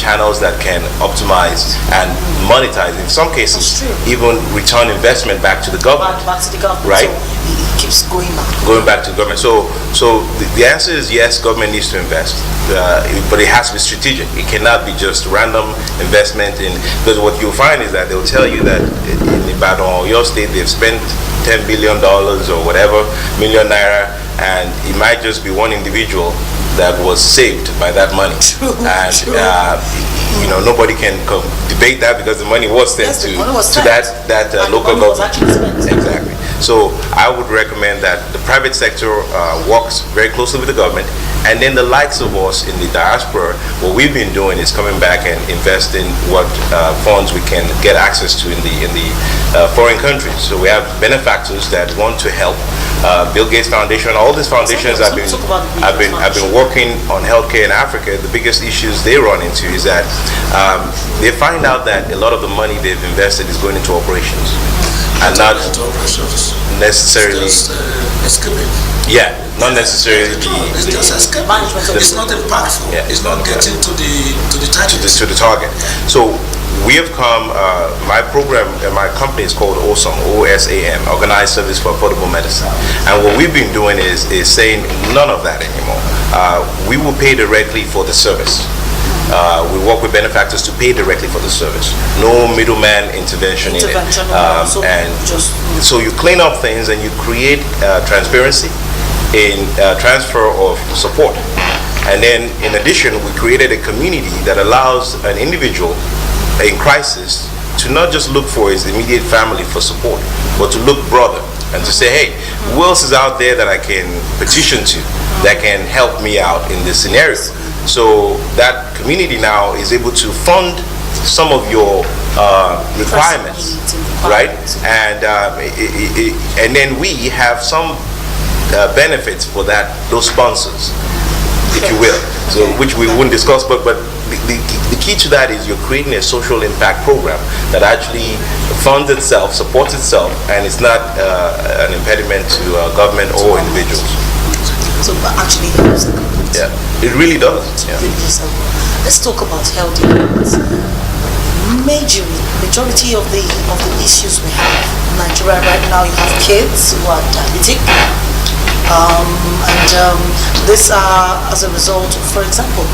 channels that can optimize and monetize. In some cases, even return investment back to the government. Back to the government, right? So it keeps going back. Going back to the government. So the answer is yes, government needs to invest, but it has to be strategic. It cannot be just random investment in, because what you'll find is that they'll tell you that in Ibadan or your state they've spent $10 billion or whatever million naira, and it might just be one individual that was saved by that money. You know, nobody can debate that because the money was sent to that local government. Exactly. So I would recommend that the private sector works very closely with the government, and then the likes of us in the diaspora, what we've been doing is coming back and investing what funds we can get access to in the foreign countries. So we have benefactors that want to help. Bill Gates Foundation, all these foundations have been working on healthcare in Africa. The biggest issues they run into is that they find out that a lot of the money they've invested is going into operations and not necessarily yeah, not necessarily it's just escaping. It's not impactful. Yeah, it's not getting to the target. To the target. So we have come, my program, my company is called OSAM, OSAM, Organized Service for Affordable Medicine. And what we've been doing is saying none of that anymore. We will pay directly for the service. We work with benefactors to pay directly for the service. No middleman intervention in it. And so you clean up things and you create transparency in transfer of support. And then in addition, we created a community that allows an individual in crisis to not just look for his immediate family for support, but to look broader and to say, hey, who else is out there that I can petition to that can help me out in this scenario? So that community now is able to fund some of your requirements, right? And then we have some benefits for those sponsors, if you will, so which we wouldn't discuss, but the key to that is you're creating a social impact program that actually funds itself, supports itself, and it's not an impediment to government or individuals. So actually helps the government. Yeah, it really does. Yeah. Let's talk about healthy habits. Majority of the issues we have in Nigeria right now, you have kids who are diabetic, and this as a result. For example,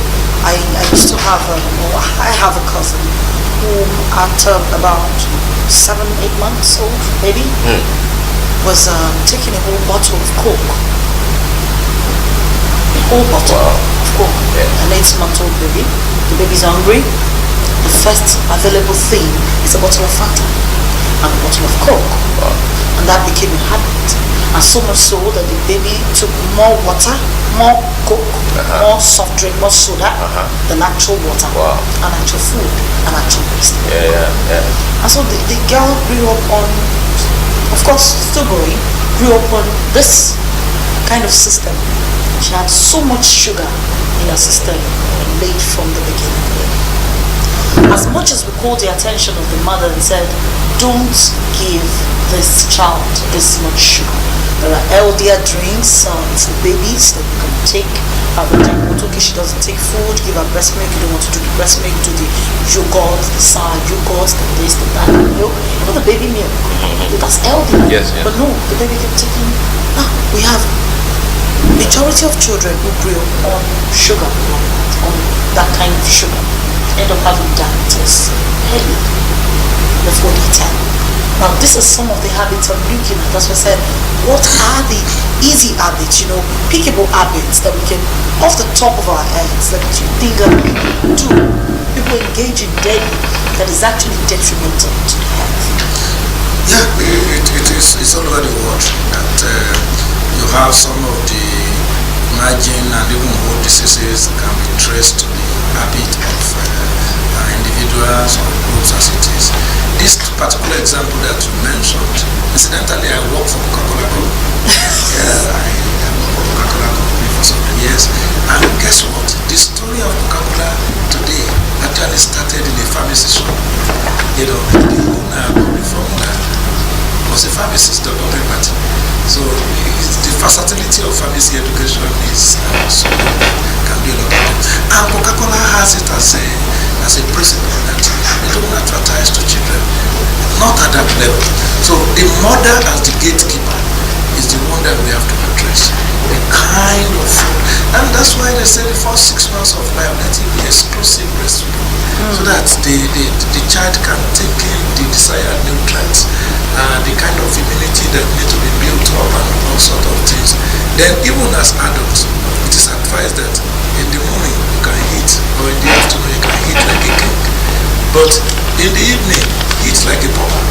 I used to have I have a cousin who at about 7-8 months old maybe was taking a whole bottle of Coke. Whole bottle of Coke. An 8-month-old baby. The baby's hungry. The first available thing is a bottle of Fanta and a bottle of Coke. And that became a habit. And so much so that the baby took more water, more Coke, more soft drink, more soda than actual water, and actual food, and actual waste. And so the girl grew up on, of course, still growing, grew up on this kind of system. She had so much sugar in her system late from the beginning. As much as we called the attention of the mother and said, don't give this child this much sugar. There are healthier drinks for babies that you can take. Okay, she doesn't take food, give her breast milk. You don't want to do the breast milk, do the yogurt, the sour yogurt, the this, the that milk. You know, the baby milk. That's healthy. Yes, yeah. But no, the baby kept taking. Now, we have majority of children who grew up on sugar, on that kind of sugar, end up having diabetes early before they tell. Now this is some of the habits I'm looking at. That's why I said, what are the easy habits, pickable habits that we can, off the top of our heads, that you think that people engage in daily that is actually detrimental to the health? Yeah, it's all over the world that you have some of the emerging and even old diseases that can be traced to the habit of individuals or groups as it is. This particular example that you mentioned, incidentally, I work for Coca-Cola Company. I work for Coca-Cola Company for some years. And guess what? The story of Coca-Cola today actually started in a pharmacy shop. The owner from was a pharmacist, Dr. Party. So the versatility of pharmacy education is something that can be a lot of things. And Coca-Cola has it as not at that level. So the mother as the gatekeeper is the one that we have to address. The kind of food. And that's why they say the first 6 months of life, let it be exclusive breastfeeding. So that the child can take in the desired nutrients, the kind of immunity that need to be built up and all sort of things. Then even as adults, it is advised that in the morning you can eat, or in the afternoon you can eat like a king. But in the evening, eat like a pauper.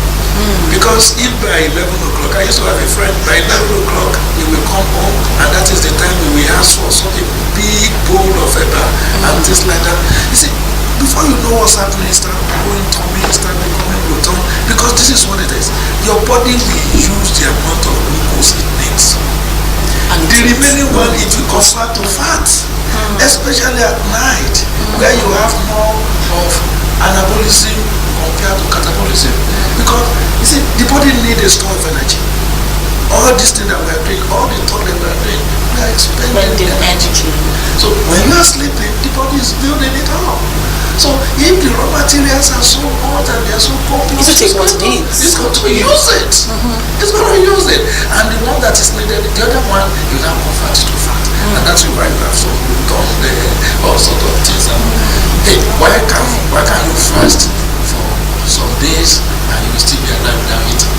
Because if by 11 o'clock, I used to have a friend, by 11 o'clock, he will come home, and that is the time we will ask for such a big bowl of eba and things like that. You see, before you know what's happening, start going tummy, start becoming bloated, because this is what it is. Your body will use the amount of glucose it needs. And the remaining one, it will convert to fat, especially at night, where you have more of anabolism compared to catabolism. Because, you see, the body needs a store of energy. All these things that we are doing, all the thought that we are doing, we are expending energy. So when you are sleeping, the body is building it up. So if the raw materials are so hot and they are so complex, it's going to use it. It's going to use it. And the one that is needed, the other one, you now convert to fat. And that's why you have some done all sort of things. And, hey, why can you fast for some days and you will still be alive without eating?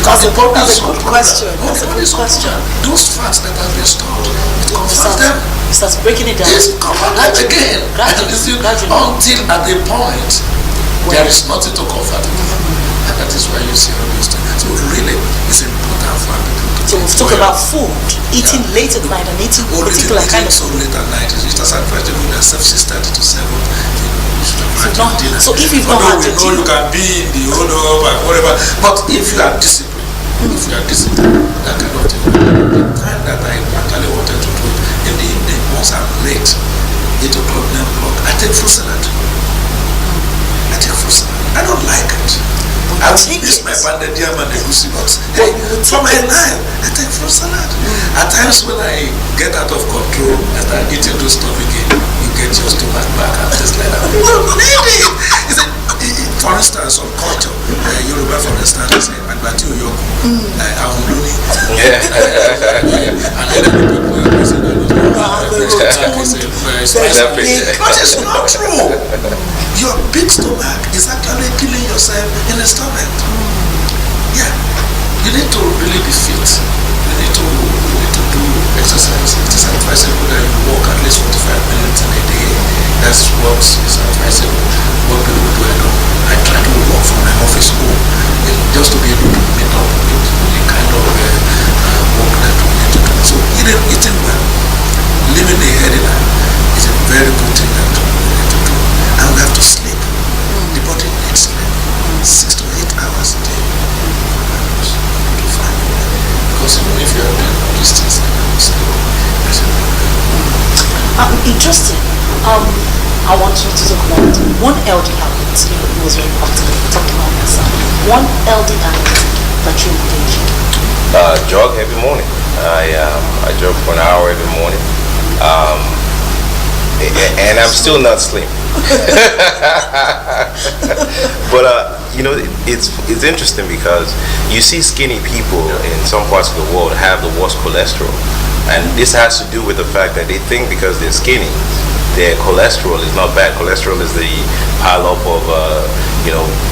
Because the body is so question. That's a good question. Those fats that have been stored, it converts them. It starts breaking it down. Yes, convert them again. Until at a point, there is nothing to convert it. And that is why you see all those things. So really, it's important for people to. So we've talked about food, eating late at night and eating particular kind of food. So late at night, it has advisable that 6:30 to 7. So if you've not had your dinner, you can be in the hold up and whatever. But if you are disciplined, that kind of thing. The time that I actually wanted to do in the evening, once I'm late, 8 o'clock, 9 o'clock, I take fruit salad. I don't like it. I miss my banded yam and egusi, but hey, for my life, I take fruit salad. At times when I get out of control and start eating those stuff again, you get your stomach back and things like that. You don't need it. For instance, on culture, Yoruba, for instance, they say, "Agbati Oyoku, Ahunloni," and then the people are saying, but it's not true. Your big stomach is actually killing yourself in the stomach. Yeah, you need to really be fit. You need to do exercise. It is advisable that you walk at least 45 minutes in a day. That's what is advisable. What people do at home. I try to walk from my office home just to be able to meet up with the kind of work that we need to do. So eating well, living a healthy life is a very good thing that we need to do. And we have to sleep. The body needs sleep. 6 to 8 hours a day. To find it. Because even if you are doing all these things, you don't sleep. Interesting. I want you to talk about one healthy habit. It was very practical. Talking about myself. One healthy habit that you engage. Jog every morning. I jog for an hour every morning. And I'm still not slim. But it's interesting because you see skinny people in some parts of the world have the worst cholesterol, and this has to do with the fact that they think because they're skinny, their cholesterol is not bad. Cholesterol is the pile up of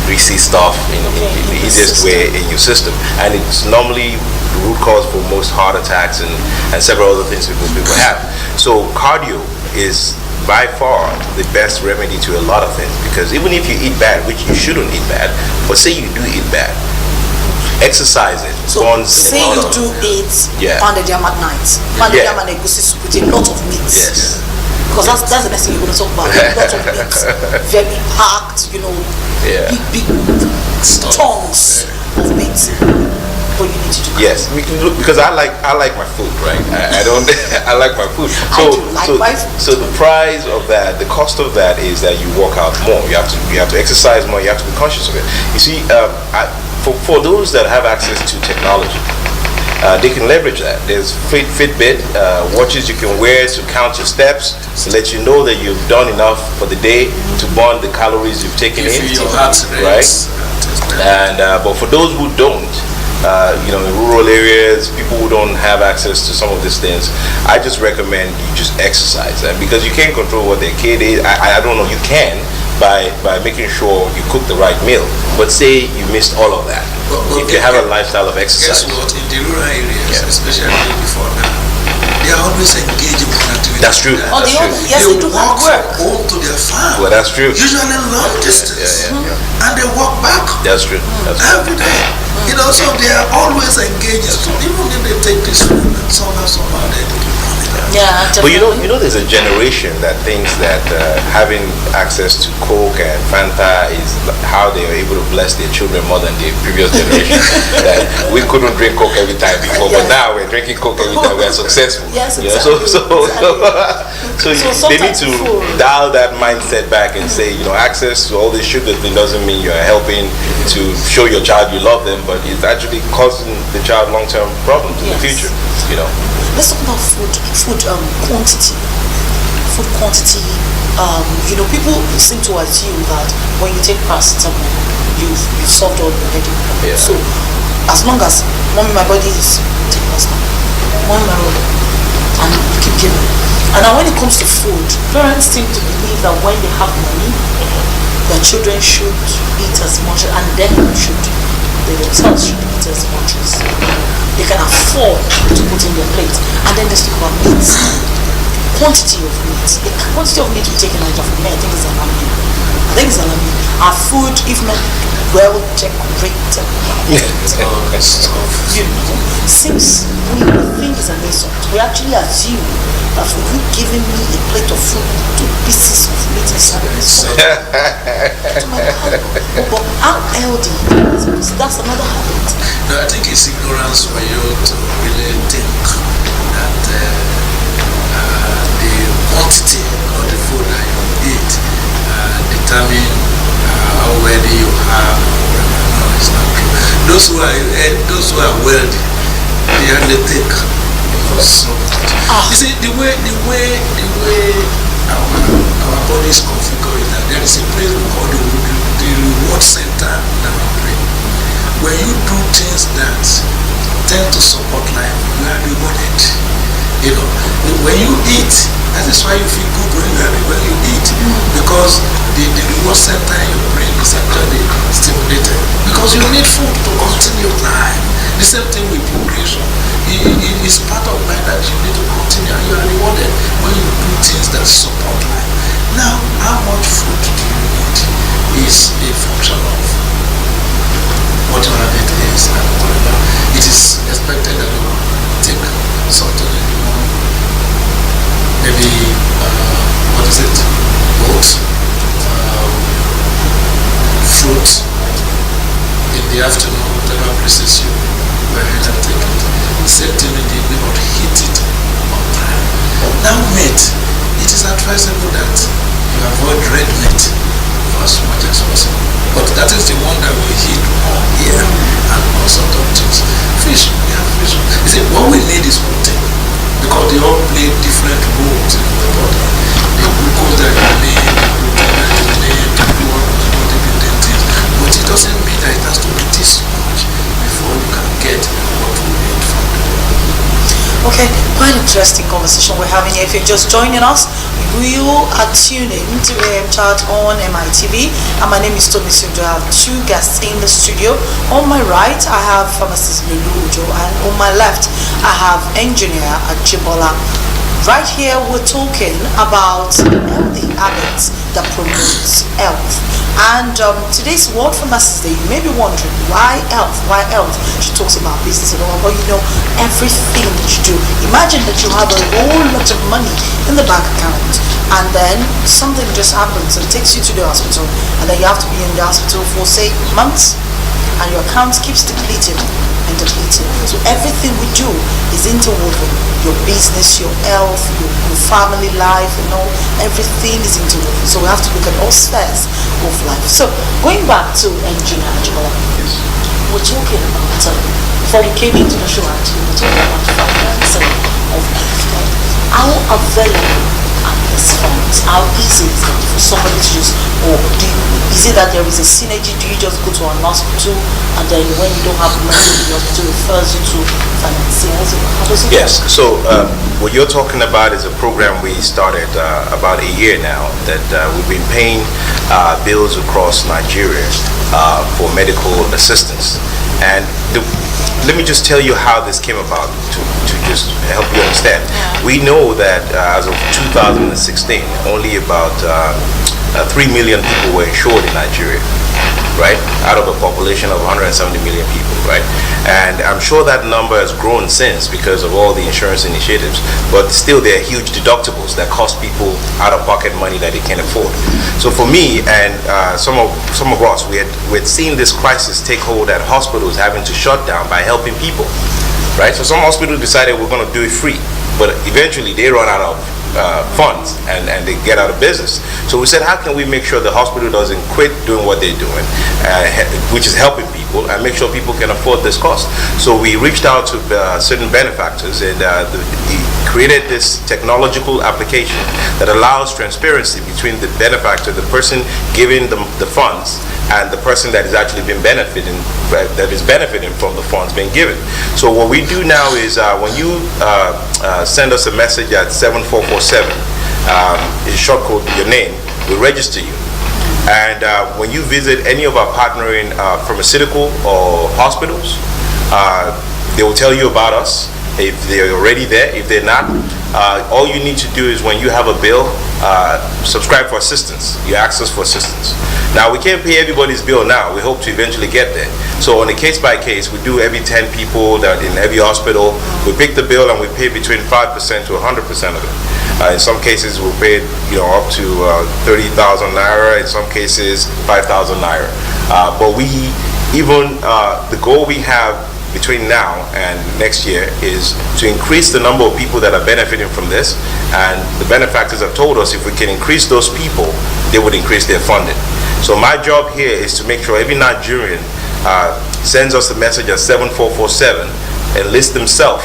greasy stuff in the easiest way in your system, and it's normally the root cause for most heart attacks and several other things people have. So cardio is by far the best remedy to a lot of things, because even if you eat bad, which you shouldn't eat bad, but say you do eat bad, exercise it. So say you do eat pounded yam at night, pounded yam and egusi soup with a lot of meat. Yes. Because that's the next thing you're going to talk about. A lot of meat, very packed, big chunks of meat. But you need to do that. Yes, because I like my food, right? I don't. I like my food. So the price of that, the cost of that is that you work out more. You have to exercise more. You have to be conscious of it. You see, for those that have access to technology, they can leverage that. There's Fitbit watches you can wear to count your steps, to let you know that you've done enough for the day, to burn the calories you've taken in. Your heart right? rates. And but for those who don't, in rural areas, people who don't have access to some of these things, I just recommend you just exercise. And because you can't control what their kid is, I don't know, you can by making sure you cook the right meal. But say you missed all of that. If you have a lifestyle of exercise. Guess what? In the rural areas, especially before now, they are always engaged in activities. That's true. That's true. Yes, they do walk hard work. home to their farm. Well, that's true. Usually long distance. And they walk back That's true. That's true. every day. So they are always engaged. So even if they take this somehow, they keep running. Yeah, But there's a generation that thinks that having access to Coke and Fanta is how they are able to bless their children more than the previous generation. That we couldn't drink Coke every time before, but now we're drinking Coke every time we are successful. Yes, Yeah, exactly. So they need to dial that mindset back and say, access to all this sugar thing doesn't mean you're helping to show your child you love them, but it's actually causing the child long-term problems in the future. Let's talk about food quantity. Food quantity. People seem to assume that when you take paracetamol, you've solved all your headache problem. Yeah. So, as long as my body is take paracetamol, my body, and you keep giving. And now when it comes to food, parents seem to believe that when they have money, their children should eat as much, and they themselves should eat as much as they can afford to put in their plate. And then let's talk about meat. Quantity of meat. The quantity of meat we take in Nigeria for me, I think is alarming. Our food, if not well decorated, since we think it's an insult, we actually assume that for you giving me a plate of food, 2 pieces of meat inside of it. But how healthy is it? That's another habit. No, I think it's ignorance for you to really think that the quantity of the food that you eat determine how wealthy you are. No, it's not true. Those who are wealthy, they hardly think. So much. You see, the way our body is configured is that there is a place we call the reward center in our brain. When you do things that tend to support life, you are rewarded. When you eat, that is why you feel good when you eat, because the reward center in your brain is actually stimulated, because you need food to continue life. The same thing with progression. It is part of life that you need to continue, and you are rewarded when you do things that support life. Now, how much food do you need is a function of whatever it is and whatever. It is expected that you take something in the morning, maybe oats, fruit in the afternoon, whatever pleases you, where you can take it. Same thing in the evening, but heat it on time. Now meat, it is advisable that you avoid red meat for as much as possible. But that is the one that we heat more here and all sorts of things. Fish, we have fish. You see, what we need is protein, because they all play different roles in the body. The glucose that you need, the protein that you need, to do all those bodybuilding things. But it doesn't mean that it has to be this much before you can get what we need from the body. Okay, quite interesting conversation we're having here. If you're just joining us, you are tuning to AM Chat on MITV, and my name is Tomisin. I have 2 guests in the studio. On my right, I have pharmacist Lulu, and on my left, I have engineer Ajibola. Right here, we're talking about healthy habits that promotes health. And today's World Pharmacist Day, you may be wondering, why health? Why health? She talks about business and all, but everything that you do. Imagine that you have a whole lot of money in the bank account, and then something just happens and takes you to the hospital, and then you have to be in the hospital for, say, months, and your account keeps depleting and depleting. So everything we do is interwoven. Your business, your health, your family life, everything is interwoven. So we have to look at all spheres of life. So going back to engineer Ajibola. Yes. we're talking about, before we came into the show actually, we're talking about financing of healthcare. How available are these funds? How easy is it for somebody to just, or is it that there is a synergy? Do you just go to an hospital and then when you don't have money, the hospital refers you to financiers? How does it work? Yes. So what you're talking about is a program we started about a year now that we've been paying bills across Nigeria for medical assistance. And let me just tell you how this came about to just help you understand. We know that as of 2016, only about 3 million people were insured in Nigeria, right? Out of a population of 170 million people, right? And I'm sure that number has grown since because of all the insurance initiatives, but still there are huge deductibles that cost people out-of-pocket money that they can't afford. So for me and some of us, we had seen this crisis take hold at hospitals having to shut down by helping people, right? So some hospitals decided we're going to do it free, but eventually they run out of funds and they get out of business. So we said, how can we make sure the hospital doesn't quit doing what they're doing, which is helping people, and make sure people can afford this cost? So we reached out to certain benefactors and created this technological application that allows transparency between the benefactor, the person giving the funds, and the person that is actually been benefiting from the funds being given. So what we do now is when you send us a message at 7447, in short code, your name, we register you. And when you visit any of our partnering pharmaceutical or hospitals, they will tell you about us if they're already there. If they're not, all you need to do is when you have a bill, subscribe for assistance. You ask us for assistance. Now, we can't pay everybody's bill now. We hope to eventually get there. So on a case by case, we do every 10 people that in every hospital. We pick the bill and we pay between 5% to 100% of it. In some cases, we paid up to 30,000 naira. In some cases, 5,000 naira. But we even the goal we have between now and next year is to increase the number of people that are benefiting from this, and the benefactors have told us if we can increase those people, they would increase their funding. So my job here is to make sure every Nigerian sends us a message at 7447 and lists themselves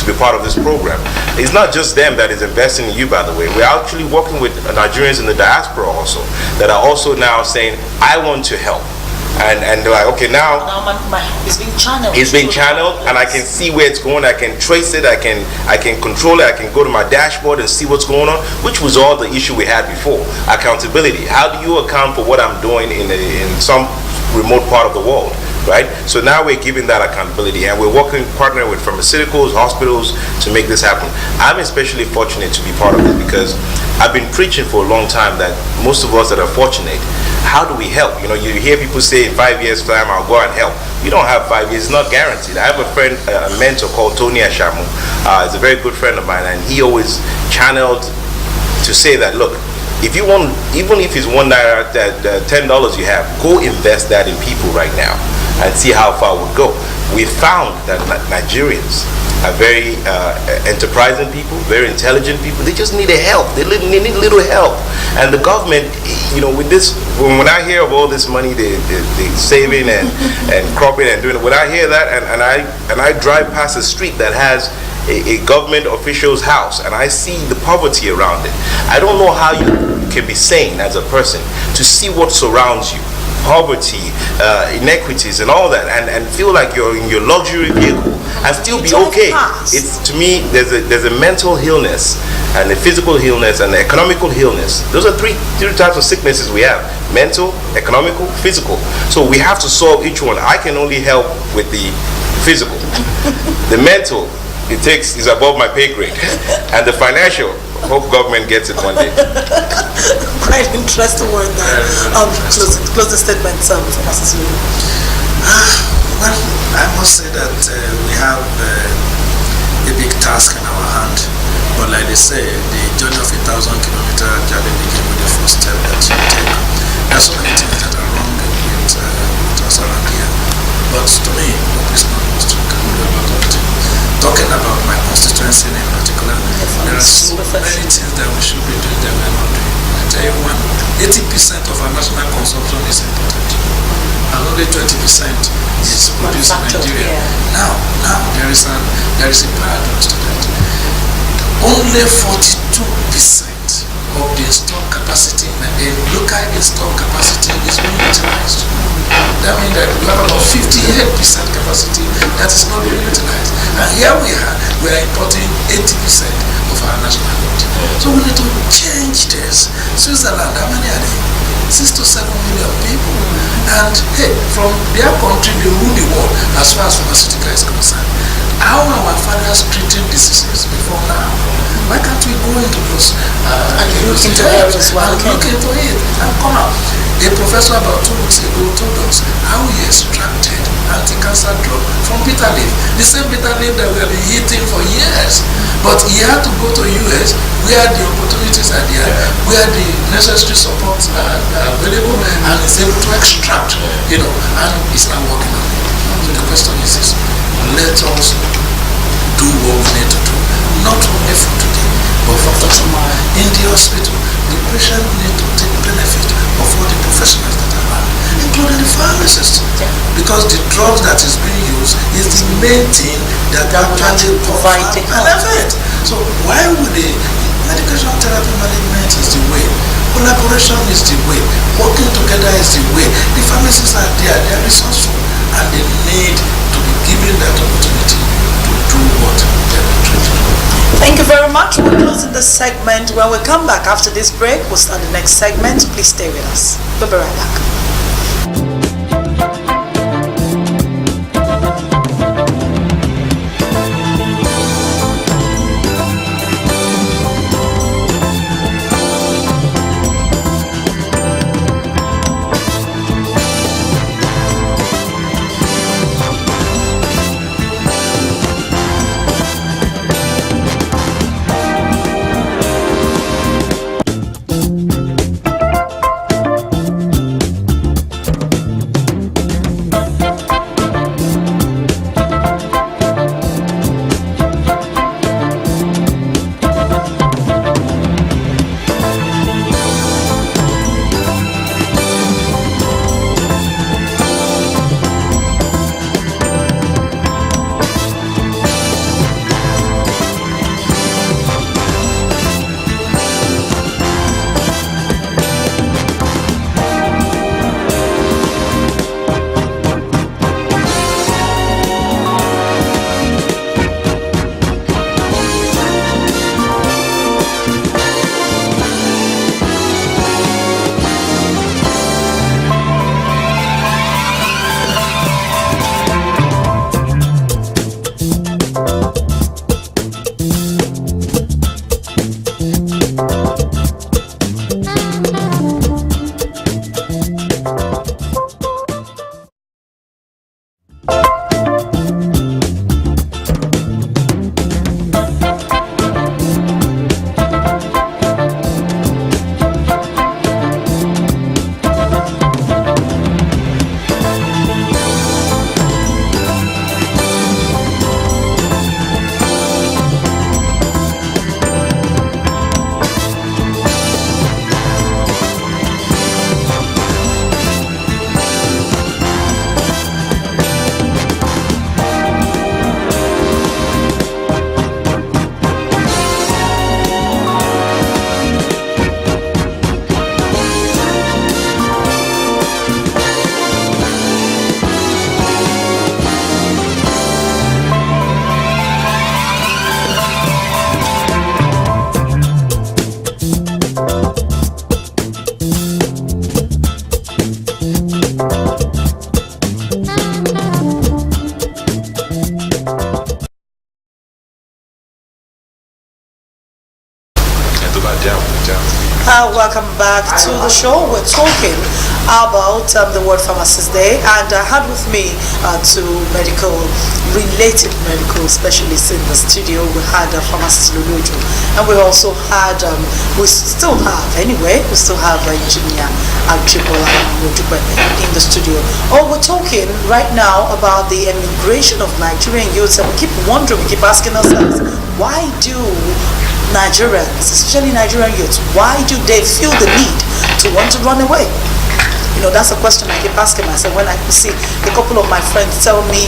to be part of this program. It's not just them that is investing in you, by the way. We're actually working with Nigerians in the diaspora also that are also now saying, I want to help. And they're like, okay, now it's being channeled. It's being channeled, and I can see where it's going. I can trace it. I can control it. I can go to my dashboard and see what's going on, which was all the issue we had before. Accountability. How do you account for what I'm doing in some remote part of the world, right? So now we're giving that accountability, and we're partnering with pharmaceuticals, hospitals to make this happen. I'm especially fortunate to be part of it because I've been preaching for a long time that most of us that are fortunate, how do we help? You hear people say in 5 years' time, I'll go and help. You don't have 5 years, it's not guaranteed. I have a friend, a mentor called Tomisin. He's a very good friend of mine, and he always channeled to say that, look, if you want, even if it's $1, that $10 you have, go invest that in people right now and see how far it would go. We found that Nigerians are very enterprising people, very intelligent people. They just need help. They need a little help. And the government, with this, when I hear of all this money they saving and cropping and doing it, when I hear that and I drive past a street that has a government official's house and I see the poverty around it, I don't know how you can be sane as a person to see what surrounds you. Poverty, inequities, and all that, and feel like you're in your luxury vehicle and still be okay. It's, to me, there's a mental illness and a physical illness and an economical illness. Those are three types of sicknesses we have: mental, economical, physical. So we have to solve each one. I can only help with the physical. The mental, is above my pay grade, and the financial, hope government gets it one day. Quite interesting word there. Close the statement, Mrs. Lee. Well, I must say that we have a big task in our hand. But like they say, the journey of 1,000-kilometer journey begins with the first step that you take. There's so many things that are wrong with us around here. But to me, what is not most to can do about it. Talking about my constituency in particular, there are so many things that we should be doing that we're not doing. I tell you one, 80% of our national consumption is imported. and only 20% is produced in Nigeria. Yeah. Now there is a paradox to that. Only 42% of the installed capacity in local installed capacity is being utilized. That means that we have about 58% capacity that is not being utilized. And here we are importing 80% of our national load. So we need to change this. Switzerland, how many are they? 6 to 7 million people. And hey, from their country, they rule the world as far as pharmaceutical is concerned. How are our fathers treating diseases before now? Why can't we go into those and look into areas while we can? Look into it and come out. A professor about 2 weeks ago told us how he extracted anti-cancer drug from bitter leaf. The same bitter leaf that we have been eating for years. But he had to go to US where the opportunities are there, where the necessary support are available, and is able to extract, and it's not working on it. So the question is this: let us do what we need to do, not only for today, but for tomorrow. In the hospital, the patient needs to take benefit of all the professionals that are around, including the pharmacist, because the drugs that is being used is the main thing that actually provides the benefit. So why would the medication therapy management is the way, collaboration is the way, working together is the way. The pharmacists are there, they are resourceful, and they need to be given that opportunity to do what they are trying to do. Thank you very much. We're closing this segment. When we come back after this break, we'll start the next segment. Please stay with us. We'll be right back. Welcome back to the show. We're talking about the World Pharmacist Day, and I had with me two related medical specialists in the studio. We had pharmacist Lulujo, and we also had, we still have engineer Ajibola in the studio. We're talking right now about the immigration of Nigerian youths, and we keep wondering, we keep asking ourselves, why do Nigerians, especially Nigerian youths, why do they feel the need to want to run away? That's a question I keep asking myself when I see a couple of my friends tell me,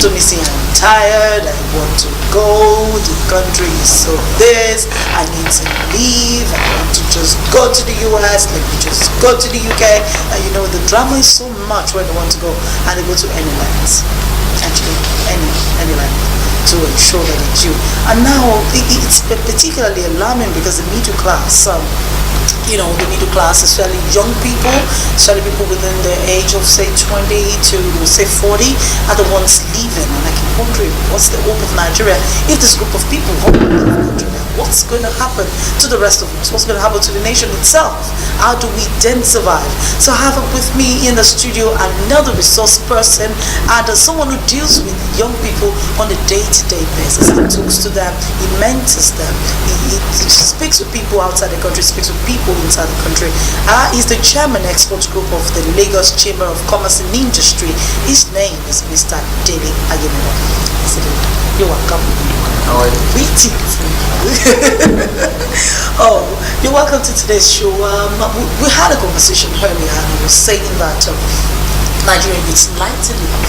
Tomisin, I'm tired, I want to go, the country is so this, I need to leave, I want to just go to the US, let me just go to the UK. And the drama is so much when they want to go, and they go to any lands, actually, any land, to ensure that it's you. And now it's particularly alarming because the middle class, the middle class, especially young people, especially people within the age of say 20 to say 40, are the ones leaving. And I keep wondering, what's the hope of Nigeria if this group of people want to leave Nigeria? What's going to happen to the rest of us? What's going to happen to the nation itself? How do we then survive? So I have with me in the studio another resource person and someone who deals with young people on a day-to-day basis. He talks to them, he mentors them, he speaks with people outside the country, speaks with people inside the country. He's the chairman export group of the Lagos Chamber of Commerce and Industry. His name is Mr. Dele Ayemero. You're welcome. How are you? Waiting for you. Oh, you're welcome to today's show. We had a conversation earlier and I was saying that Nigeria is lightening up.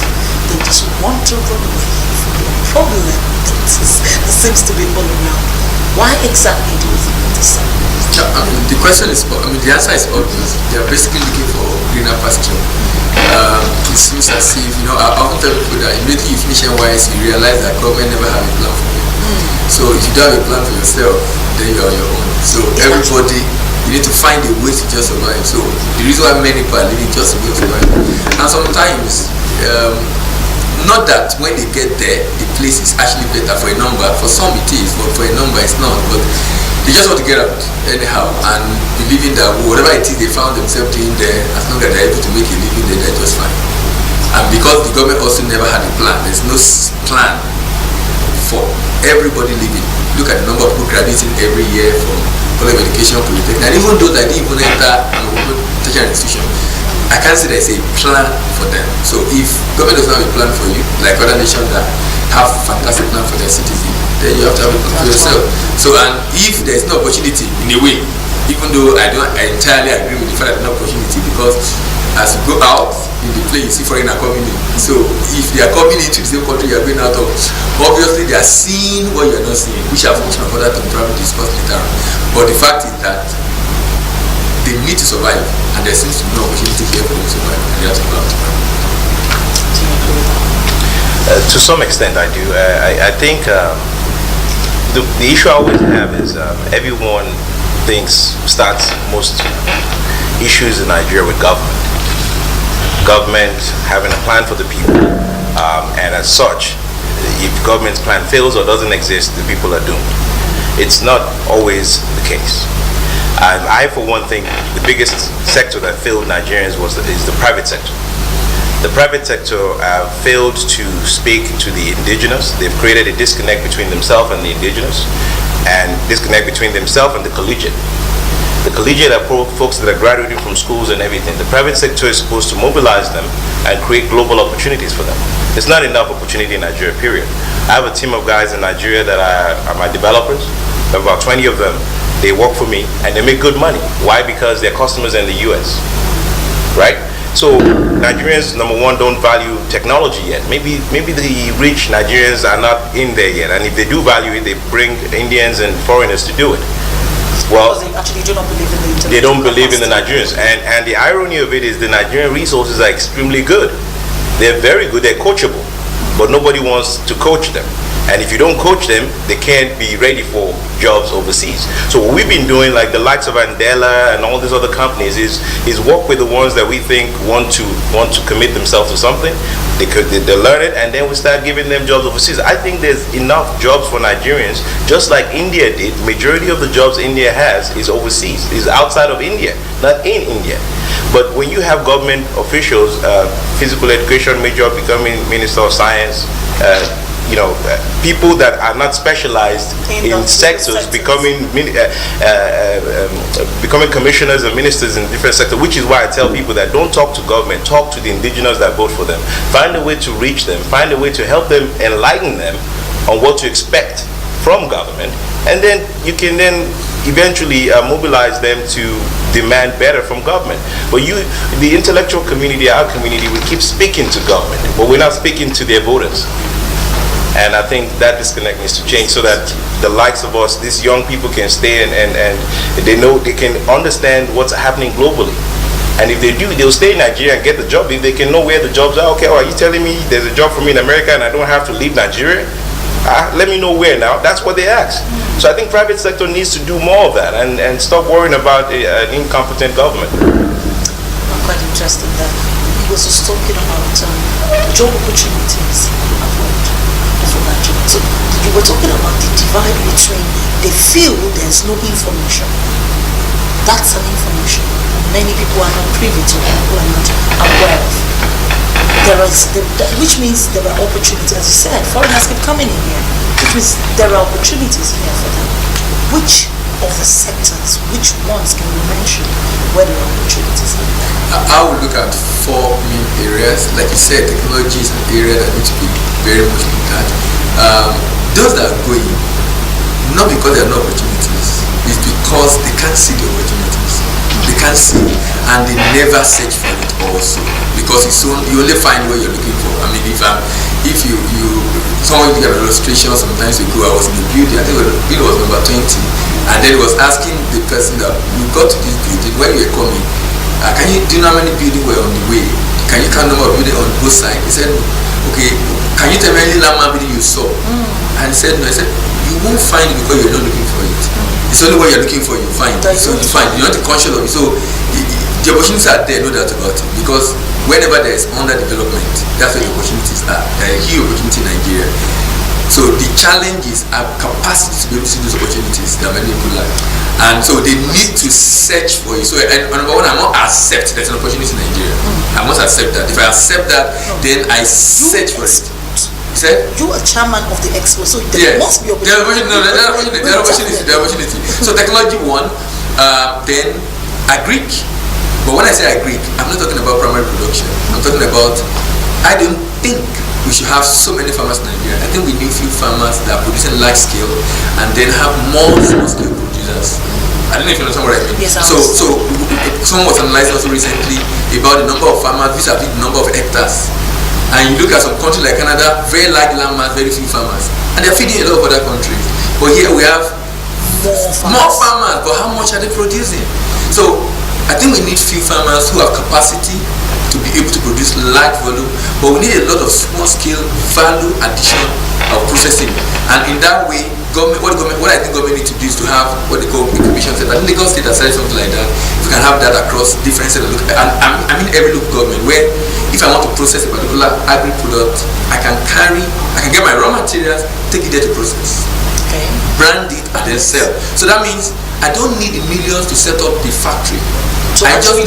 They just want to run away from the problem that seems to be all around. Why exactly do you think this is? The question is, the answer is obvious. They are basically looking for greener pasture. It seems as if, I often tell people that immediately you finish NYS, you realize that government never have a plan for you. So if you don't have a plan for yourself, then you're on your own. So everybody, you need to find a way to just survive. So the reason why many people are living just to be able to survive. And sometimes, not that when they get there, the place is actually better for a number. For some it is, but for a number it's not. But they just want to get out anyhow and believing that whatever it is they found themselves doing there, as long as they're able to make a living there, they're just fine. And because the government also never had a plan, there's no plan for everybody living. Look at the number of people graduating every year from college of education, polytechnic, and even those that didn't even enter tertiary institution. I can't say there's a plan for them. So if government doesn't have a plan for you, like other nations that have fantastic plan for their citizens, then you have to have a plan for yourself. So, and if there's no opportunity, in a way, even though I entirely agree with the fact that there's no opportunity, because as you go out in the place, you see foreigners coming in. So if they are coming into the same country you are going out of, obviously they are seeing what you are not seeing, which I've mentioned about that to probably discuss later on. But the fact is that they need to survive, and there seems to be no opportunity here for them to survive, and they have to go out to survive. To some extent, I do. I think the issue I always have is everyone starts most issues in Nigeria with government. Government having a plan for the people, and as such, if government's plan fails or doesn't exist, the people are doomed. It's not always the case. I, for one, think the biggest sector that failed Nigerians is the private sector. The private sector failed to speak to the indigenous. They've created a disconnect between themselves and the indigenous, and disconnect between themselves and the collegiate. The collegiate are folks that are graduating from schools and everything. The private sector is supposed to mobilize them and create global opportunities for them. There's not enough opportunity in Nigeria, period. I have a team of guys in Nigeria that are my developers. There are about 20 of them. They work for me and they make good money. Why? Because their customers are in the US, right? So Nigerians, number one, don't value technology yet. Maybe the rich Nigerians are not in there yet, and if they do value it, they bring Indians and foreigners to do it. Well, because they actually do not believe in the they don't believe in the Nigerians, and the irony of it is the Nigerian resources are extremely good. They're very good. They're coachable, but nobody wants to coach them. And if you don't coach them, they can't be ready for jobs overseas. So what we've been doing, like the likes of Andela and all these other companies, is work with the ones that we think want to commit themselves to something. They learn it, and then we start giving them jobs overseas. I think there's enough jobs for Nigerians, just like India did. Majority of the jobs India has is overseas, is outside of India, not in India. But when you have government officials, physical education major becoming Minister of Science, people that are not specialized in sectors becoming commissioners and ministers in different sectors, which is why I tell people that don't talk to government, talk to the indigenous that vote for them. Find a way to reach them, find a way to help them, enlighten them on what to expect from government, and then you can then eventually mobilize them to demand better from government. But the intellectual community, our community, we keep speaking to government, but we're not speaking to their voters. And I think that disconnect needs to change so that the likes of us, these young people, can stay and they know, they can understand what's happening globally. And if they do, they'll stay in Nigeria and get the job. If they can know where the jobs are, okay, are you telling me there's a job for me in America and I don't have to leave Nigeria? Let me know where now. That's what they ask. So I think private sector needs to do more of that and stop worrying about an incompetent government. I'm quite interested that he was just talking about job opportunities abroad for Nigeria. So you were talking about the divide between they feel there's no information. That's an information many people are not privy to, people are not aware of. Which means there are opportunities, as you said, foreigners keep coming in here, which means there are opportunities here for them. Which of the sectors, which ones can we mention where there are opportunities? I would look at 4 main areas. Like you said, technology is an area that needs to be very much looked at. Those that are going, not because there are no opportunities, it's because they can't see the opportunities. They can't see, and they never search for it also, because you only find what you're looking for. I mean, if you someone gave an illustration sometimes ago, I was in the building, I think it was number 20, and then it was asking the person that we got to this building when you were coming, do you know how many buildings were on the way? Can you count the number of buildings on both sides? He said, okay, can you tell me any landmark building you saw? And he said, no. I said, you won't find it because you're not looking for it. It's only what you're looking for, you find. So you find, you're not conscious of it. So the opportunities are there, no doubt about it. Because whenever there is underdevelopment, that's where the opportunities are. There are huge opportunities in Nigeria. So the challenge is our capacity to be able to see those opportunities that many people like. And so they need to search for it. So number one, I must accept there's an opportunity in Nigeria. I must accept that. If I accept that, then I search for it. You are chairman of the expo, so there must be opportunity. There are opportunity. So technology one, then agric. But when I say agric, I'm not talking about primary production. I'm talking about, I don't think we should have so many farmers in Nigeria. I think we need few farmers that are producing large scale and then have more small scale producers. I don't know if you understand what I mean. Yes, so someone was analyzing also recently about the number of farmers vis-a-vis the number of hectares. And you look at some countries like Canada, very large land mass, very few farmers. And they're feeding a lot of other countries. But here we have more farmers, but how much are they producing? So I think we need few farmers who have capacity to be able to produce large volume, but we need a lot of small scale value addition of processing. And in that way, what I think government needs to do is to have what they call incubation center. I think Lagos State has said something like that. If we can have that across different sets of local, and I mean every local government, where if I want to process a particular agri product, I can get my raw materials, take it there to process, brand it, and then sell. So that means I don't need the millions to set up the factory. So I just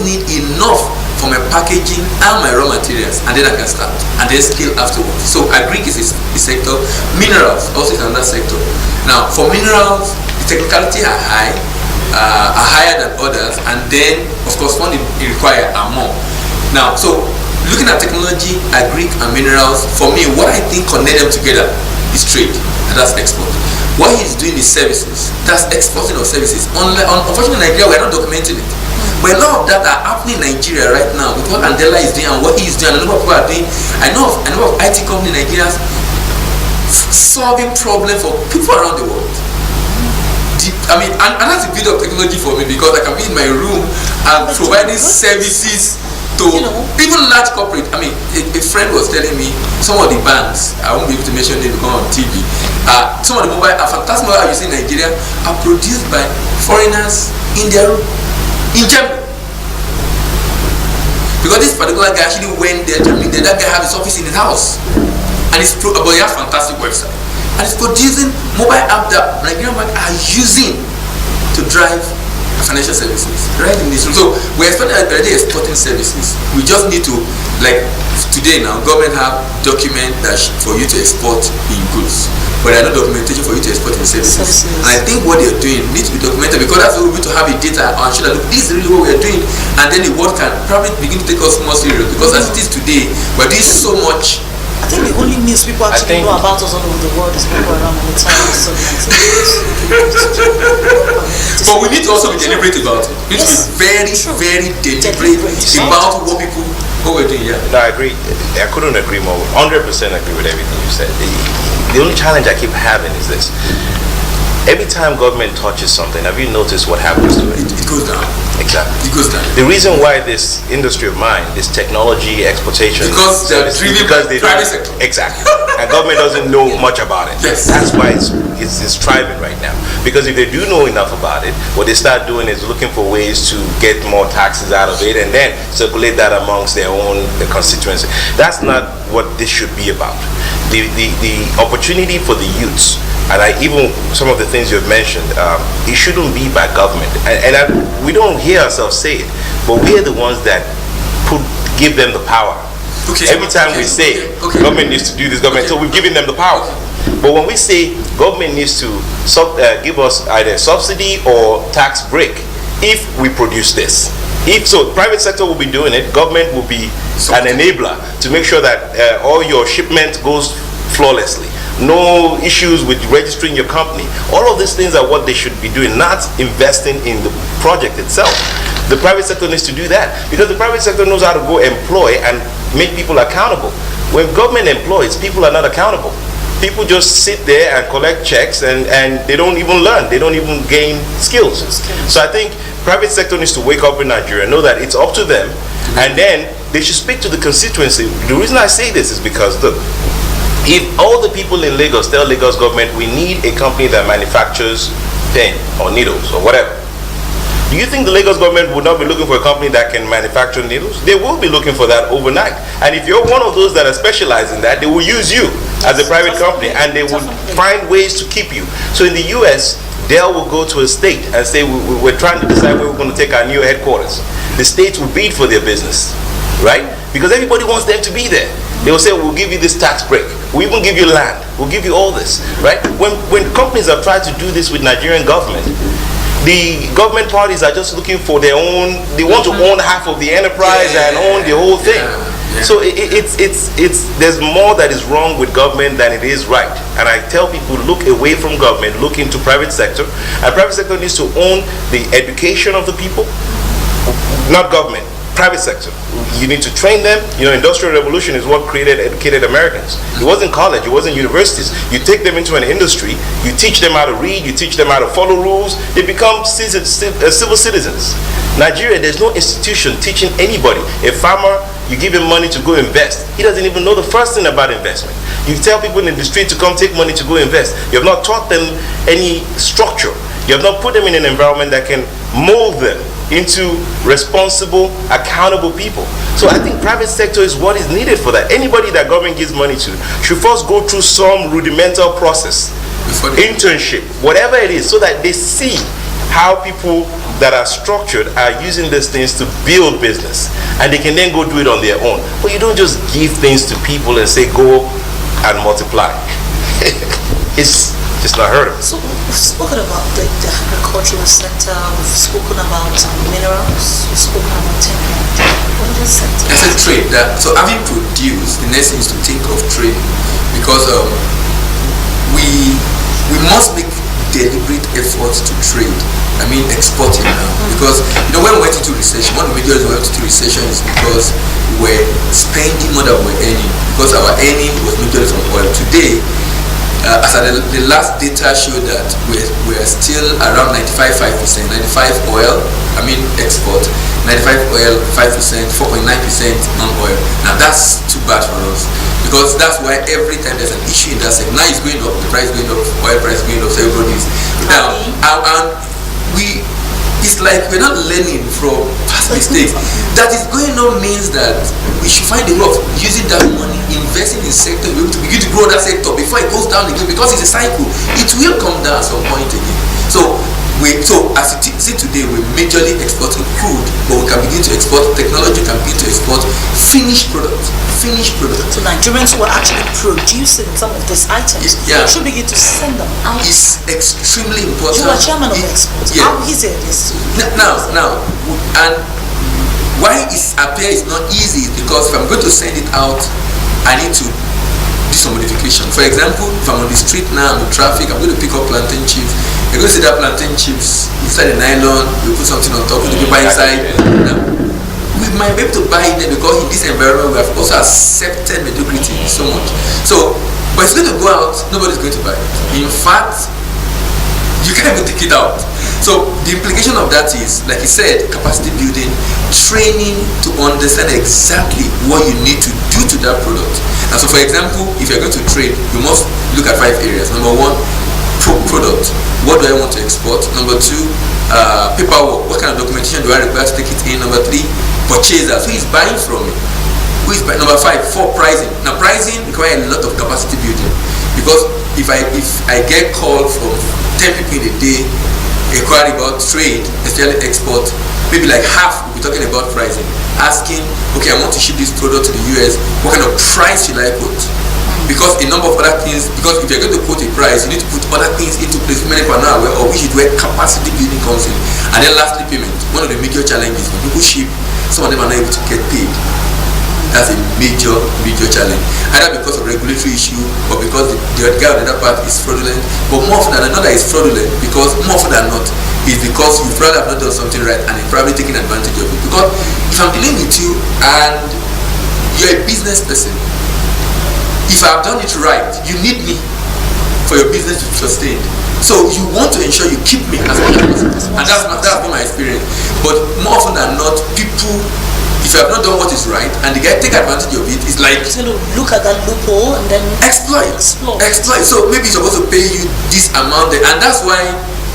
need enough for my packaging and my raw materials, and then I can start and then scale afterwards. So agric is a sector. Minerals also is another sector. Now for minerals, the technicality are higher than others, and then of course funding required are more. Now, so looking at technology, agric and minerals, for me, what I think connect them together is trade, and that's export. What he's doing is services. That's exporting of services. Unfortunately, in Nigeria, we're not documenting it. But a lot of that are happening in Nigeria right now with what Andela is doing and what he is doing and a number of people are doing. I know of IT company in Nigeria solving problems for people around the world. And that's a bit of technology for me, because I can be in my room and providing services to even large corporate. I mean, a friend was telling me some of the banks, I won't be able to mention them because on TV, some of the fantastic mobile apps in Nigeria are produced by foreigners in their room, in Germany. Because this particular guy actually went there, that guy has his office in his house, and but he has a fantastic website, and he's producing mobile app that Nigerian banks are using to drive financial services right in this room. So we're already exporting services. We just need to, like today now, government have document that for you to export in goods, but there are no documentation for you to export in services. And I think what they're doing needs to be documented, because that's what we need to have a data and show that look, this is really what we're doing, and then the world can probably begin to take us more serious, because as it is today, we're doing so much I think the only news people actually know about us all over the world is Boko Haram and the terrorist organizations. But we need to also be deliberate about it. We need to be very, very deliberate about what we're doing here. No, I agree. I couldn't agree more. 100% agree with everything you said. The only challenge I keep having is this. Every time government touches something, have you noticed what happens to it? It goes down. Exactly. It goes down. The reason why this industry of mine, this technology exportation, because they're driven by the private sector. Exactly. And government doesn't know much about it. Yes. That's why it's thriving right now. Because if they do know enough about it, what they start doing is looking for ways to get more taxes out of it and then circulate that amongst their own constituency. That's not what this should be about. The opportunity for the youths, and even some of the things you've mentioned, it shouldn't be by government. We don't hear ourselves say it, but we are the ones that give them the power. Okay. Every time we say government needs to do this, government, so we've given them the power. But when we say government needs to give us either subsidy or tax break if we produce this. If so, private sector will be doing it, government will be an enabler to make sure that all your shipment goes flawlessly. No issues with registering your company. All of these things are what they should be doing, not investing in the project itself. The private sector needs to do that because the private sector knows how to go employ and make people accountable. When government employs, people are not accountable. People just sit there and collect checks and they don't even learn. They don't even gain skills. So I think private sector needs to wake up in Nigeria, know that it's up to them, and then they should speak to the constituency. The reason I say this is because, look, if all the people in Lagos tell Lagos government we need a company that manufactures pen or needles or whatever, do you think the Lagos government would not be looking for a company that can manufacture needles? They will be looking for that overnight. And if you're one of those that are specialized in that, they will use you as a private company and they will find ways to keep you. So in the US, Dell will go to a state and say we're trying to decide where we're going to take our new headquarters. The states will bid for their business, right? Because everybody wants them to be there. They will say, we'll give you this tax break. We'll even give you land. We'll give you all this, right? When companies have tried to do this with Nigerian government, the government parties are just looking for their own, they want to own half of the enterprise and own the whole thing. So there's more that is wrong with government than it is right. And I tell people, look away from government, look into private sector. And private sector needs to own the education of the people, not government. Private sector. You need to train them. You know, Industrial Revolution is what created educated Americans. It wasn't college, it wasn't universities. You take them into an industry, you teach them how to read, you teach them how to follow rules, they become civil citizens. Nigeria, there's no institution teaching anybody. A farmer, you give him money to go invest. He doesn't even know the first thing about investment. You tell people in the street to come take money to go invest. You have not taught them any structure. You have not put them in an environment that can mold them into responsible, accountable people. So I think private sector is what is needed for that. Anybody that government gives money to should first go through some rudimental process, internship, whatever it is, so that they see how people that are structured are using these things to build business, and they can then go do it on their own. But you don't just give things to people and say go and multiply. It's not heard of. So we've spoken about the agricultural sector, we've spoken about minerals, we've spoken about technology. What other sectors? I said trade. So having produced, the next thing is to think of trade, because we must make deliberate efforts to trade. I mean exporting now, because when we went into recession, one of the major reasons we went into recession is because we're spending more than we're earning, because our earning was majorly from oil. Today, as the last data showed that we're still around 95 oil, export, 95 oil, 5%, 4.9% non-oil. Now that's too bad for us, because that's why every time there's an issue in that sector, now it's going up, the price going up, oil price going up, so everybody's down. And it's like we're not learning from past mistakes. That is going on means that we should find a way of using that money, investing in sector, we will begin to grow that sector before it goes down again, because it's a cycle. It will come down at some point again. So as you see today, we're majorly exporting crude, but we can begin to export technology, can begin to export finished products. So Nigerians who are actually producing some of these items should begin to send them out. It's extremely important. You are chairman of exports. How easy it is to now, and why it appears not easy is because if I'm going to send it out, I need to do some modification. For example, if I'm on the street now, I'm in traffic, I'm going to pick up plantain chips. You're going to see that plantain chips inside a nylon, we put something on top, put the paper inside. Now, we might be able to buy it there because in this environment we have also accepted mediocrity so much. So, but it's going to go out, nobody's going to buy it. In fact, you can't even take it out. So the implication of that is, like you said, capacity building, training to understand exactly what you need to do to that product. And so, for example, if you're going to trade, you must look at 5 areas. Number 1, product. What do I want to export? Number 2, paperwork. What kind of documentation do I require to take it in? Number 3, purchasers. Who is buying from me? Who is buying? Number 5, pricing. Now, pricing requires a lot of capacity building, because if I get called from 10 people in a day, inquiry about trade, especially export, maybe like half will be talking about pricing, asking, okay, I want to ship this product to the US, what kind of price should I put? Because a number of other things, because if you're going to quote a price, you need to put other things into place. Many people are not aware of which is where capacity building comes in. And then lastly, payment. One of the major challenges when people ship, some of them are not able to get paid. That's a major challenge. Either because of regulatory issue or because the guy on the other part is fraudulent. But more often than not, that is fraudulent, because more often than not, is because you've rather have not done something right and it's probably taking advantage of it. Because if I'm dealing with you and you're a business person, if I've done it right, you need me for your business to be sustained. So you want to ensure you keep me as much as possible. And that's been my experience. But more often than not, people, if you have not done what is right and the guy take advantage of it, it's like He's going to look at that loophole and then exploit. So maybe he's supposed to pay you this amount, and that's why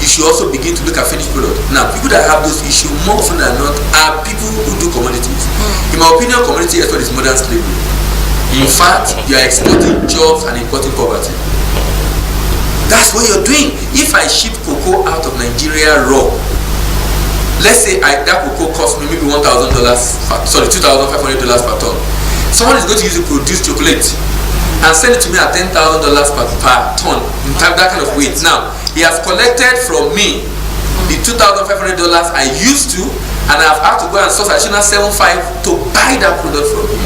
you should also begin to look at finished product. Now, people that have those issues more often than not are people who do commodities. In my opinion, commodity export is modern slavery. In fact, you are exporting jobs and importing poverty. That's what you're doing. If I ship cocoa out of Nigeria raw, let's say that cocoa cost me maybe $1,000, sorry, $2,500 per ton. Someone is going to use it to produce chocolate and sell it to me at $10,000 per ton in that kind of weight. Now, he has collected from me the $2,500 I used to, and I've had to go and source additional $7,500 to buy that product from him.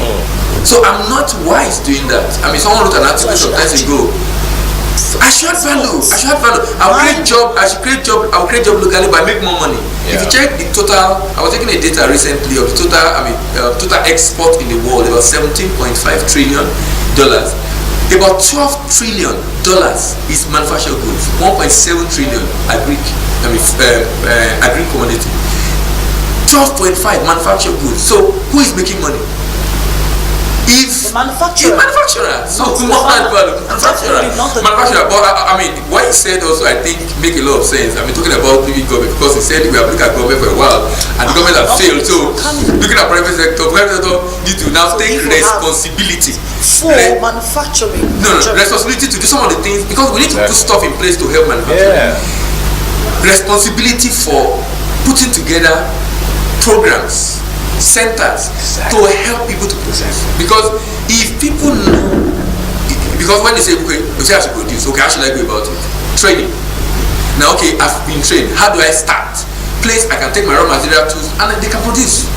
So I'm not wise doing that. I mean, someone wrote an article some time ago. I should have value. I'll create job locally, but I make more money. Yeah. If you check the total, I was taking a data recently of the total, total export in the world, about $17.5 trillion. About $12 trillion is manufactured goods. 1.7 trillion agri commodity. 12.5 manufactured goods. So who is making money? If the manufacturer. So manufacturer. But I mean, what you said also, I think, make a lot of sense. I mean, talking about big government, because he said we have looked at government for a while and the government has failed. So looking at private sector need to now take responsibility for manufacturing. No, responsibility to do some of the things, because we need to put stuff in place to help manufacturing. Responsibility for putting together programs, centers to help people to process. Because if people know, because when they say, okay, you say I should produce, okay, how should I go about it? Training. Now, okay, I've been trained. How do I start? Place I can take my raw material tools and they can produce.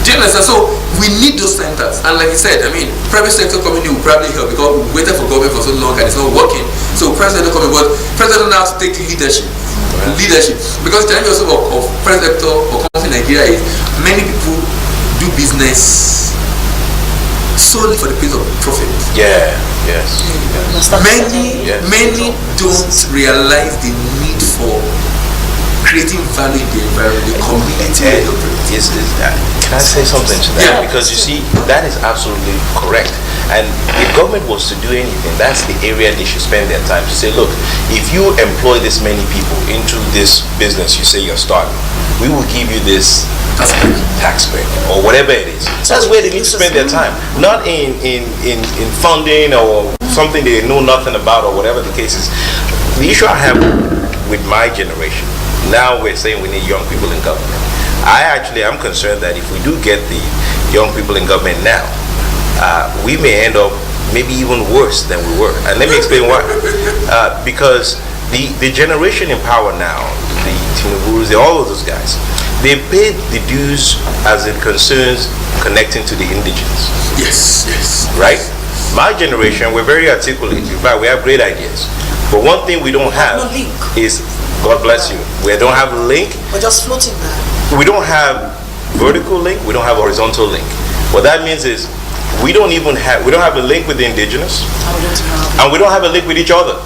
Do you understand? So we need those centers. And like you said, I mean, private sector community will probably help, because we waited for government for so long and it's not working. So private sector community, but private sector now has to take leadership. Because the challenge also of private sector or company in Nigeria is many people do business solely for the purpose of profit. Many don't realize the need for creating value in the environment, the community. Can I say something to that? Yeah. Because you see, that is absolutely correct. And if government was to do anything, that's the area they should spend their time to say, look, if you employ this many people into this business you say you're starting, we will give you this tax break or whatever it is. That's where they need to spend their time, not in funding or something they know nothing about or whatever the case is. The issue I have with my generation, now we're saying we need young people in government. I actually am concerned that if we do get the young people in government now, we may end up maybe even worse than we were. And let me explain why. Because the generation in power now, the Tinubus, all of those guys, they paid the dues as it concerns connecting to the indigenous. Yes. Right? My generation, we're very articulate. In fact, we have great ideas. But one thing we don't have no link. is, God bless you, we don't have a link. We're just floating there. We don't have vertical link. We don't have horizontal link. What that means is we don't have a link with the indigenous, and we don't have a link with each other.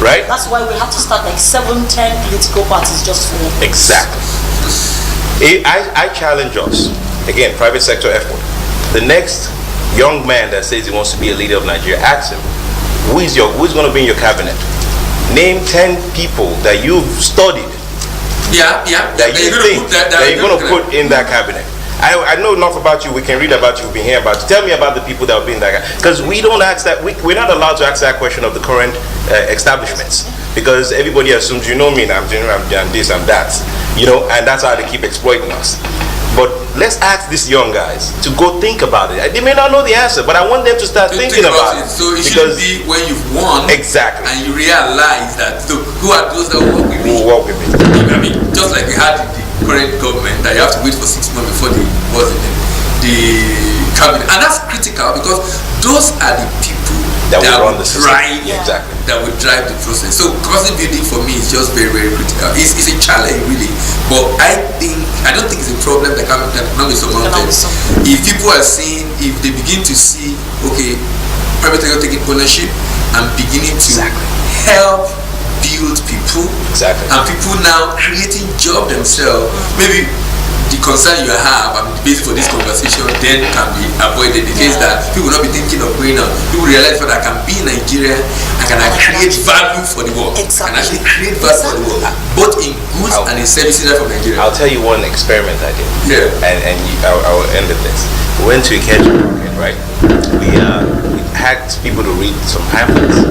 Right? That's why we have to start like 7-10 political parties just for Exactly. I challenge us, again, private sector effort. The next young man that says he wants to be a leader of Nigeria, ask him, who's going to be in your cabinet? Name 10 people that you've studied. That you think that you're going to put in that cabinet. I know enough about you. We can read about you. We've been hearing about you. Tell me about the people that will be in that. Because we don't ask that. We're not allowed to ask that question of the current establishments. Because everybody assumes, you know me, and I'm this, I'm that. And that's how they keep exploiting us. But let's ask these young guys to go think about it. They may not know the answer, but I want them to start thinking about it. So it shouldn't be when you've won. Exactly. And you realize that, look, who are those that will work with me? Who will work with me? I mean, just like we had the current government, that you have to wait for 6 months before the cabinet. And that's critical because those are the people that will run the system. Exactly. That will drive the process. So capacity building for me is just very, very critical. It's a challenge really, but I don't think it's a problem that cannot be surmounted. If people are seeing, if they begin to see, okay, private sector taking ownership and beginning to help build people, and people now creating job themselves, maybe the concern you have, and the basis for this conversation then can be avoided. The case that people will not be thinking of going out. People realize that I can be in Nigeria and can create value for the world. Can actually create value for the world, both in goods and in services from Nigeria. I'll tell you one experiment I did. I will end with this. We went to a catering market, right? We had people to read some pamphlets,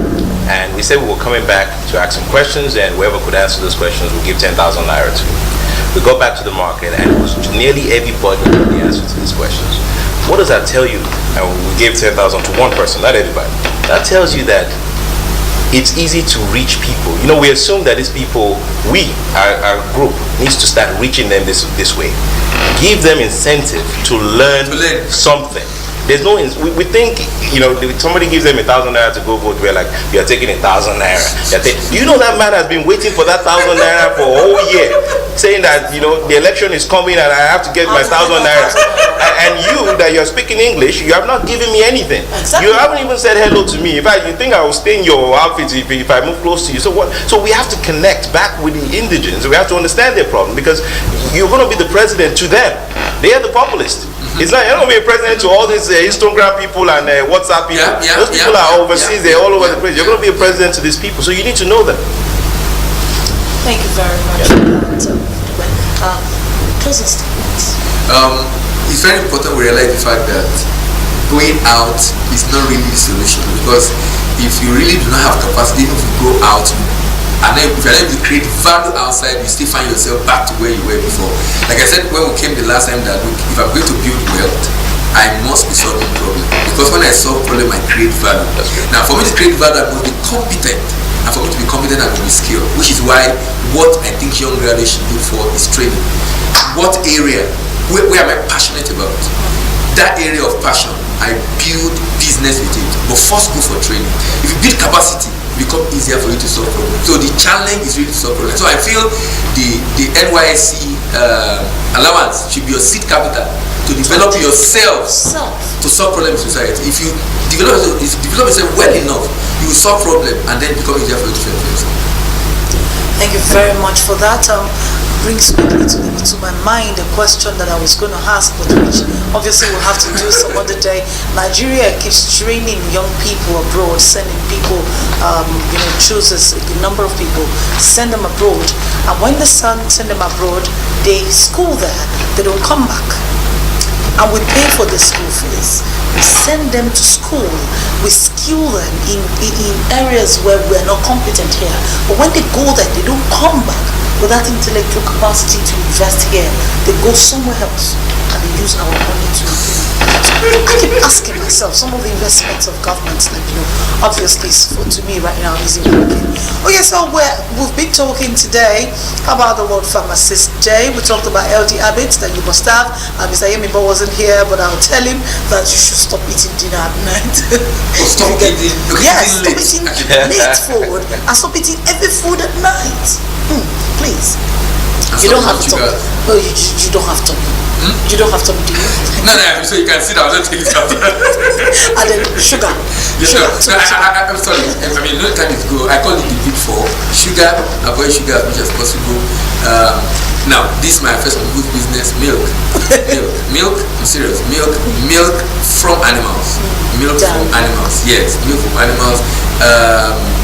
and we said we were coming back to ask some questions, and whoever could answer those questions we'll give 10,000 naira to. We got back to the market, and it was nearly everybody knew the answer to these questions. What does that tell you? And we gave 10,000 to one person, not everybody. That tells you that it's easy to reach people. We assume that these people, our group, needs to start reaching them this way. Give them incentive to learn something. There's no, we think, somebody gives them 1,000 naira to go vote, we're like, you're taking 1,000 naira. That man has been waiting for that 1,000 naira for a whole year, saying that, the election is coming and I have to get my 1,000 naira. And you, that you're speaking English, you have not given me anything. You haven't even said hello to me. In fact, you think I will stay in your outfit if I move close to you. So we have to connect back with the indigenous. We have to understand their problem, because you're going to be the president to them. They are the populists. It's not, you're not going to be a president to all these Instagram people and WhatsApp people. Those people are overseas, they're all over the place. You're going to be a president to these people, so you need to know them. Thank you very much for that. Closing statements. It's very important we realize the fact that going out is not really the solution, because if you really do not have capacity, if you go out, and then if you're able to create value outside, you still find yourself back to where you were before. Like I said when we came the last time, that if I'm going to build wealth, I must be solving problems, because when I solve problem, I create value. Now for me to create value, I must be competent, and for me to be competent, I must be skilled, which is why what I think young graduates should look for is training. What area, where am I passionate about? That area of passion, I build business with it, but first go for training. If you build capacity, it becomes easier for you to solve problems. So the challenge is really to solve problems. So I feel the NYSC allowance should be your seed capital to develop yourself to solve problems in society. If you develop yourself well enough, you will solve problems and then become easier for you to solve problems. Thank you very much for that. Brings quickly to my mind a question that I was going to ask, but which obviously we'll have to do some other day. Nigeria keeps training young people abroad, sending people, chooses a number of people, send them abroad, and when they send them abroad, they school there, they don't come back. And we pay for the school fees. We send them to school. We skill them in areas where we're not competent here. But when they go there, they don't come back with that intellectual capacity to invest here. They go somewhere else. And and they use our money to, I keep asking myself, some of the investments of governments, like, obviously to me right now isn't working. Okay, so we've been talking today about the World Pharmacist Day. We talked about healthy habits that you must have. Mr. Yemibo wasn't here, but I'll tell him that you should stop eating dinner at night. Stop eating. Yes, stop eating late food and stop eating every food at night. Please. You don't have to talk. No, you don't have to. You don't have to do it. No, so you can sit down. Don't take it out. And then sugar. Yes, I'm sorry. I mean, no time is go. I call it the big four. Sugar, avoid sugar as much as possible. Now, this is my first good business. Milk. I'm serious. Milk from animals. Milk from animals. Yes, milk from animals.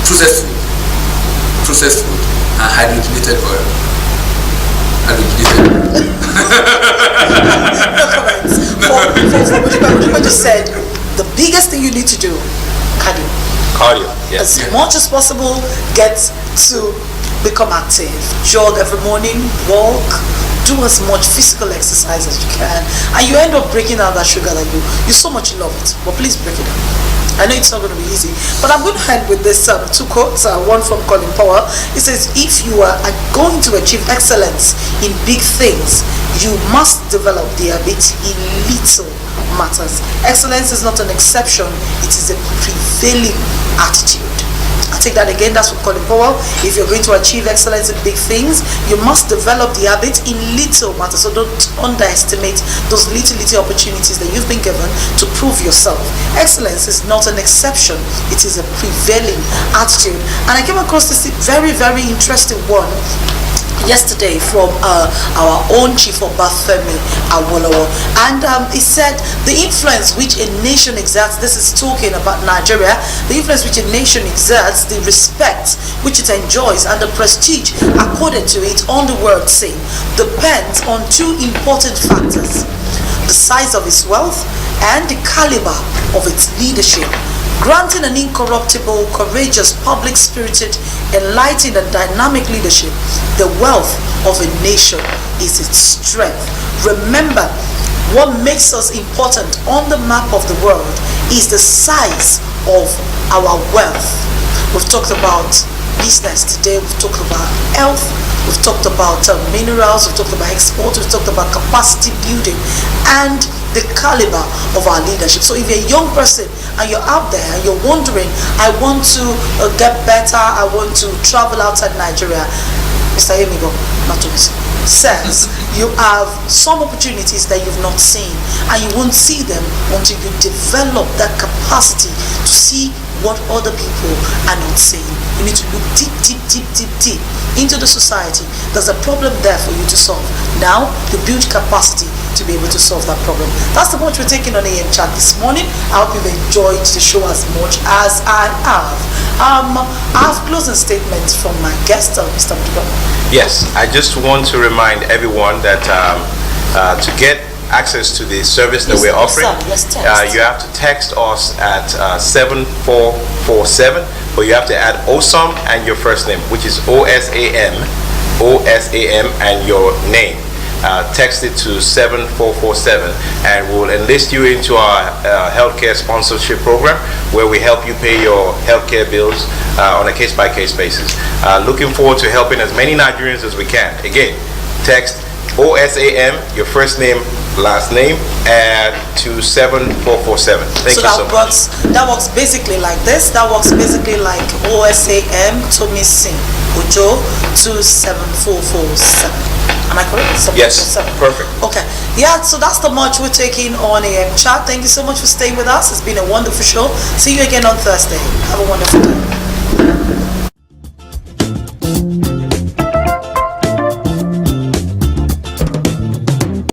Processed food, and hydrogenated oil. No comments. For what you just said, the biggest thing you need to do, Cardio, yes. As much as possible, get to become active. Jog every morning, walk, do as much physical exercise as you can, and you end up breaking down that sugar that you so much love it. But please break it down. I know it's not going to be easy, but I'm going to end with this two quotes. One from Colin Powell. It says, if you are going to achieve excellence in big things, you must develop the habit in little matters. Excellence is not an exception, it is a prevailing attitude. I'll take that again. That's from Colin Powell. If you're going to achieve excellence in big things, you must develop the habit in little matters. So don't underestimate those little opportunities that you've been given to prove yourself. Excellence is not an exception, it is a prevailing attitude. And I came across this very, very interesting one yesterday from our own chief of Bafemi Awolowo, and he said the influence which a nation exerts, this is talking about Nigeria, the influence which a nation exerts, the respect which it enjoys, and the prestige accorded to it on the world scene depends on two important factors: the size of its wealth and the caliber of its leadership. Granting an incorruptible, courageous, public-spirited, enlightened and dynamic leadership, the wealth of a nation is its strength. Remember, what makes us important on the map of the world is the size of our wealth. We've talked about business today, we've talked about health, we've talked about minerals, we've talked about export, we've talked about capacity building and the caliber of our leadership. So if you're a young person and you're out there and you're wondering, I want to get better, I want to travel outside Nigeria, Mr. Emigo, not Tomisin, says you have some opportunities that you've not seen, and you won't see them until you develop that capacity to see what other people are not seeing. You need to look deep into the society. There's a problem there for you to solve. Now you build capacity to be able to solve that problem. That's the much we're taking on AM Chat this morning. I hope you've enjoyed the show as much as I have. I have closing statements from my guest, Mr. Mudiba. Yes, I just want to remind everyone that to get access to the service that we're offering, you have to text us at 7447, but you have to add OSAM and your first name, which is OSAM and your name. Text it to 7447, and we'll enlist you into our healthcare sponsorship program, where we help you pay your healthcare bills on a case-by-case basis. Looking forward to helping as many Nigerians as we can. Again, text OSAM, your first name, last name, and to 7447. Thank you so much. That works basically like this. That works basically like OSAM Tomisin Ojo 27447. Am I correct? Yes, perfect. Okay. Yeah, so that's the much we're taking on AM Chat. Thank you so much for staying with us. It's been a wonderful show. See you again on Thursday. Have a wonderful day.